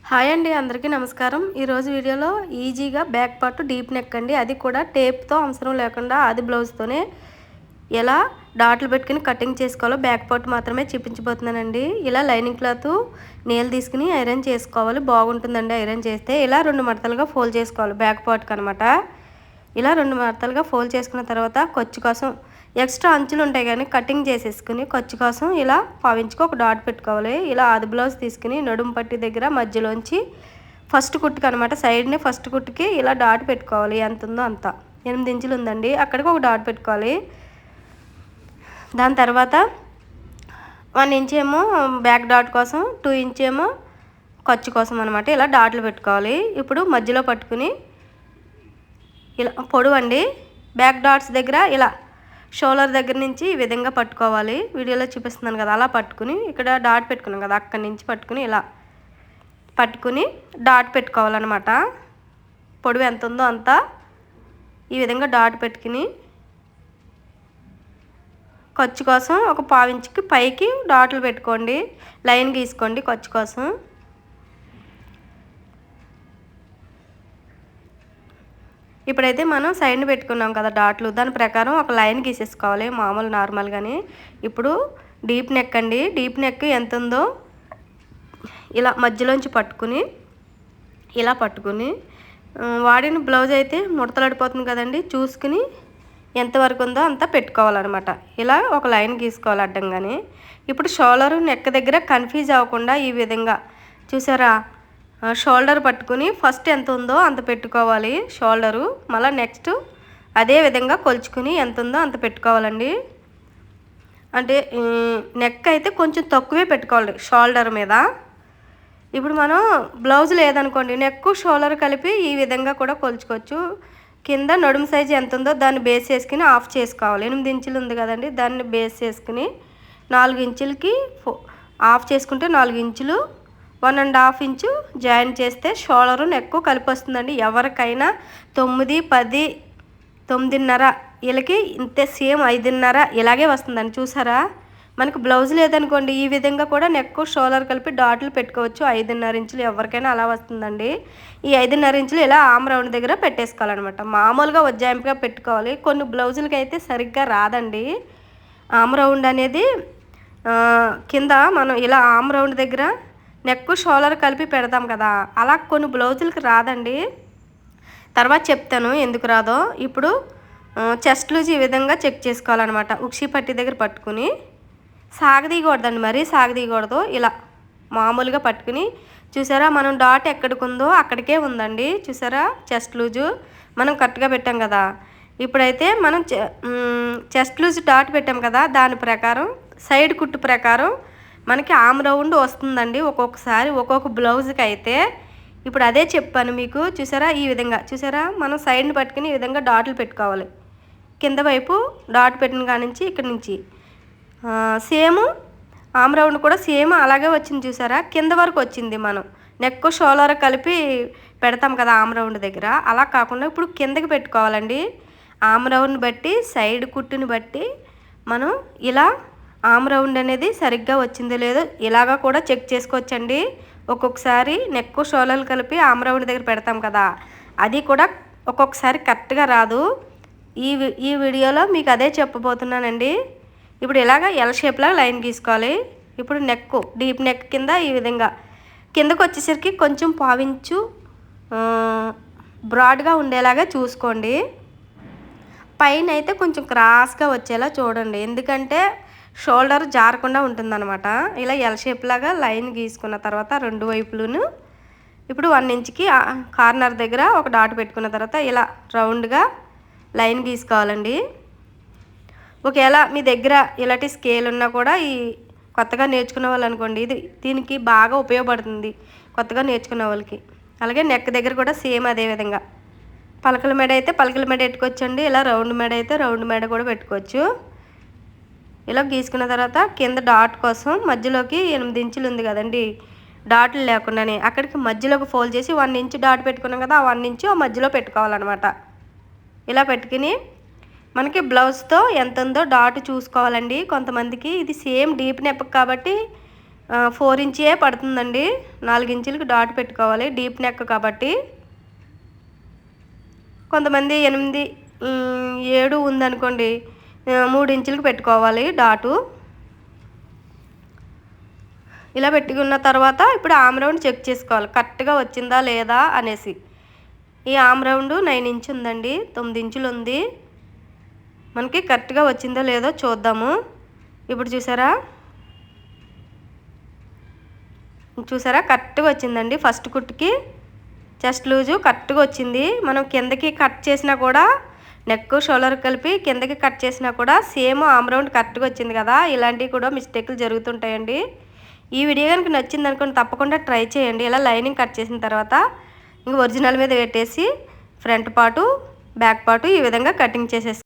Hi అండి, అందరికీ నమస్కారం. ఈరోజు వీడియోలో ఈజీగా బ్యాక్ పార్ట్ డీప్ నెక్ అండి, అది కూడా టేప్తో అవసరం లేకుండా ఆది బ్లౌజ్తోనే ఎలా డాట్లు పెట్టుకుని కటింగ్ చేసుకోవాలో బ్యాక్ పార్ట్ మాత్రమే చూపించబోతున్నానండి. ఇలా లైనింగ్ క్లాత్ నీళ్ళు తీసుకుని ఐరన్ చేసుకోవాలి, బాగుంటుందండి ఐరన్ చేస్తే. ఇలా 2 మడతలుగా ఫోల్డ్ చేసుకోవాలి బ్యాక్ పార్ట్కి అనమాట. ఇలా 2 మడతలుగా ఫోల్డ్ చేసుకున్న తర్వాత ఖర్చు కోసం ఎక్స్ట్రా అంచులు ఉంటాయి కానీ కటింగ్ చేసేసుకుని ఖర్చు కోసం ఇలా పావించుకు ఒక డాట్ పెట్టుకోవాలి. ఇలా ఆది బ్లౌజ్ తీసుకుని నడుము పట్టి దగ్గర మధ్యలోంచి ఫస్ట్ కుట్టుకి అనమాట, సైడ్ని ఫస్ట్ కుట్టుకి ఇలా డాట్ పెట్టుకోవాలి. ఎంత ఉందో అంత 8 ఇంచులు ఉందండి, అక్కడికి ఒక డాట్ పెట్టుకోవాలి. దాని తర్వాత 1 ఇంచ్ ఏమో బ్యాక్ డాట్ కోసం, 2 ఇంచ్ ఏమో ఖర్చు కోసం అనమాట. ఇలా డాట్లు పెట్టుకోవాలి. ఇప్పుడు మధ్యలో పట్టుకుని ఇలా పొడవు అండి, బ్యాక్ డాట్స్ దగ్గర ఇలా షోల్డర్ దగ్గర నుంచి ఈ విధంగా పట్టుకోవాలి. వీడియోలో చూపిస్తున్నాను కదా, అలా పట్టుకుని ఇక్కడ డాట్ పెట్టుకున్నాం కదా, అక్కడి నుంచి పట్టుకుని ఇలా పట్టుకుని డాట్ పెట్టుకోవాలన్నమాట. పొడవు ఎంత ఉందో అంత ఈ విధంగా డాట్ పెట్టుకుని ఖర్చు కోసం ఒక 1/4 ఇంచుకి పైకి డాట్లు పెట్టుకోండి, లైన్ గీసుకోండి ఖర్చు కోసం. ఇప్పుడైతే మనం సైడ్ని పెట్టుకున్నాం కదా డాట్లు, దాని ప్రకారం ఒక లైన్ గీసేసుకోవాలి మామూలు నార్మల్గానే. ఇప్పుడు డీప్ నెక్ అండి, డీప్ నెక్ ఎంత ఉందో ఇలా మధ్యలోంచి పట్టుకుని ఇలా పట్టుకుని వాడిన బ్లౌజ్ అయితే ముడతలాడిపోతుంది కదండి, చూసుకుని ఎంతవరకు ఉందో అంతా పెట్టుకోవాలన్నమాట. ఇలా ఒక లైన్ గీసుకోవాలి అడ్డంగానే. ఇప్పుడు షోల్డర్ నెక్ దగ్గర కన్ఫ్యూజ్ అవ్వకుండా ఈ విధంగా చూసారా, షోల్డర్ పట్టుకుని ఫస్ట్ ఎంత ఉందో అంత పెట్టుకోవాలి షోల్డరు, మళ్ళీ నెక్స్ట్ అదే విధంగా కొలుచుకుని ఎంత ఉందో అంత పెట్టుకోవాలండి. అంటే నెక్ అయితే కొంచెం తక్కువే పెట్టుకోవాలి షోల్డర్ మీద. ఇప్పుడు మనం బ్లౌజ్ లేదనుకోండి, నెక్ షోల్డర్ కలిపి ఈ విధంగా కూడా కొలుచుకోవచ్చు. కింద నడుము సైజు ఎంత ఉందో దాన్ని బేస్ చేసుకుని ఆఫ్ చేసుకోవాలి. 8 ఇంచులు ఉంది కదండి, దాన్ని బేస్ చేసుకుని 4 ఇంచులకి ఆఫ్ చేసుకుంటే 4 ఇంచులు 1.5 ఇంచు జాయిన్ చేస్తే షోల్డరు నెక్ కలిపి వస్తుందండి. ఎవరికైనా 9, 10, 9.5 వీళ్ళకి ఇంతే సేమ్ 5.5 ఇలాగే వస్తుందండి. చూసారా, మనకు బ్లౌజ్ లేదనుకోండి ఈ విధంగా కూడా నెక్ షోల్డర్ కలిపి డాట్లు పెట్టుకోవచ్చు. 5.5 ఇంచులు ఎవరికైనా అలా వస్తుందండి. ఈ 5.5 ఇంచులు ఇలా ఆమ్ రౌండ్ దగ్గర పెట్టేసుకోవాలన్నమాట. మామూలుగా ఉజ్జాయింపుగా పెట్టుకోవాలి. కొన్ని బ్లౌజులకి అయితే సరిగ్గా రాదండి ఆమ్ రౌండ్ అనేది. కింద మనం ఇలా ఆమ్ రౌండ్ దగ్గర నెక్ షోల్డర్ కలిపి పెడతాం కదా, అలా కొన్ని బ్లౌజులకి రాదండి. తర్వాత చెప్తాను ఎందుకు రాదో. ఇప్పుడు చెస్ట్ లూజ్ ఈ విధంగా చెక్ చేసుకోవాలన్నమాట. ఉక్సీ పట్టి దగ్గర పట్టుకుని సాగదీయకూడదండి, మరీ సాగదీయకూడదు. ఇలా మామూలుగా పట్టుకుని చూసారా, మనం డాట్ ఎక్కడికి ఉందో అక్కడికే ఉందండి. చూసారా, చెస్ట్ లూజు మనం కరెక్ట్గా పెట్టాం కదా. ఇప్పుడైతే మనం చెస్ట్ లూజ్ డాట్ పెట్టాం కదా, దాని ప్రకారం సైడ్ కుట్టు ప్రకారం మనకి ఆమ్ రౌండ్ వస్తుందండి ఒక్కొక్కసారి ఒక్కొక్క బ్లౌజ్కి అయితే. ఇప్పుడు అదే చెప్పాను మీకు. చూసారా, ఈ విధంగా చూసారా, మనం సైడ్ని పట్టుకుని ఈ విధంగా డాట్లు పెట్టుకోవాలి. కింద వైపు డాట్ పెట్టిన కాడ నుంచి ఇక్కడ నుంచి సేమ్ ఆమ్ రౌండ్ కూడా సేమ్ అలాగే వచ్చింది. చూసారా, కింద వరకు వచ్చింది. మనం నెక్ షోల్డర్ కలిపి పెడతాం కదా ఆమ్ రౌండ్ దగ్గర, అలా కాకుండా ఇప్పుడు కిందకి పెట్టుకోవాలండి. ఆమ్ రౌండ్ బట్టి సైడ్ కుట్టుని బట్టి మనం ఇలా ఆమ్ రౌండ్ అనేది సరిగ్గా వచ్చిందో లేదో ఇలాగా కూడా చెక్ చేసుకోవచ్చండి. ఒక్కొక్కసారి నెక్ షోల్డర్ కలిపి ఆమ్ రౌండ్ దగ్గర పెడతాం కదా, అది కూడా ఒక్కొక్కసారి కరెక్ట్గా రాదు. ఈ వీడియోలో మీకు అదే చెప్పబోతున్నానండి. ఇప్పుడు ఇలాగ ఎల్ షేప్లా లైన్ గీసుకోవాలి. ఇప్పుడు నెక్ డీప్ నెక్ కింద ఈ విధంగా కిందకు వచ్చేసరికి కొంచెం 1/4 ఇంచు బ్రాడ్గా ఉండేలాగా చూసుకోండి. పైన అయితే కొంచెం క్రాస్గా వచ్చేలా చూడండి, ఎందుకంటే షోల్డర్ జారకుండా ఉంటుందన్నమాట. ఇలా ఎల్ షేప్ లాగా లైన్ గీసుకున్న తర్వాత 2 వైపులను ఇప్పుడు 1 ఇంచుకి కార్నర్ దగ్గర ఒక డాట్ పెట్టుకున్న తర్వాత ఇలా రౌండ్గా లైన్ గీసుకోవాలండి. ఒకవేళ మీ దగ్గర ఇలాంటి స్కేల్ ఉన్నా కూడా ఈ కొత్తగా నేర్చుకునే వాళ్ళు అనుకోండి, దీనికి బాగా ఉపయోగపడుతుంది కొత్తగా నేర్చుకునే వాళ్ళకి. అలాగే నెక్ దగ్గర కూడా సేమ్ అదే విధంగా పలకల మెడ అయితే పలకల మెడ పెట్టుకోవచ్చండి, ఇలా రౌండ్ మెడ అయితే రౌండ్ మెడ కూడా పెట్టుకోవచ్చు. ఇలా గీసుకున్న తర్వాత కింద డాట్ కోసం మధ్యలోకి 8 ఇంచులు ఉంది కదండి డాట్లు లేకుండానే, అక్కడికి మధ్యలోకి ఫోల్డ్ చేసి 1 ఇంచు డాట్ పెట్టుకున్నాం కదా, ఆ 1 ఇంచు మధ్యలో పెట్టుకోవాలన్నమాట. ఇలా పెట్టుకుని మనకి బ్లౌజ్తో ఎంత ఉందో డాట్ చూసుకోవాలండి. కొంతమందికి ఇది సేమ్ డీప్ నెక్ కాబట్టి 4 ఇంచే పడుతుందండి. 4 ఇంచులకి డాట్ పెట్టుకోవాలి డీప్ నెక్ కాబట్టి. కొంతమంది 8, 7 ఉందనుకోండి 3 ఇంచులకి పెట్టుకోవాలి డాటు. ఇలా పెట్టుకున్న తర్వాత ఇప్పుడు ఆమ్ రౌండ్ చెక్ చేసుకోవాలి కరెక్ట్గా వచ్చిందా లేదా అనేసి. ఈ ఆమ్ రౌండ్ 9 ఇంచ్ ఉందండి, 9 ఇంచులు ఉంది. మనకి కరెక్ట్గా వచ్చిందో లేదో చూద్దాము. ఇప్పుడు చూసారా కరెక్ట్గా వచ్చిందండి. ఫస్ట్ కుట్టుకి చెస్ట్ లూజు కరెక్ట్గా వచ్చింది. మనం కిందకి కట్ చేసినా కూడా నెక్ షోల్డర్ కలిపి కిందకి కట్ చేసినా కూడా సేమ్ ఆమ్ రౌండ్ కరెక్ట్గా వచ్చింది కదా. ఇలాంటివి కూడా మిస్టేక్లు జరుగుతుంటాయండి. ఈ వీడియో కనుక నచ్చింది అనుకోండి తప్పకుండా ట్రై చేయండి. ఇలా లైనింగ్ కట్ చేసిన తర్వాత ఇంక ఒరిజినల్ మీద పెట్టేసి ఫ్రంట్ పార్టు బ్యాక్ పార్టు ఈ విధంగా కటింగ్ చేసేసి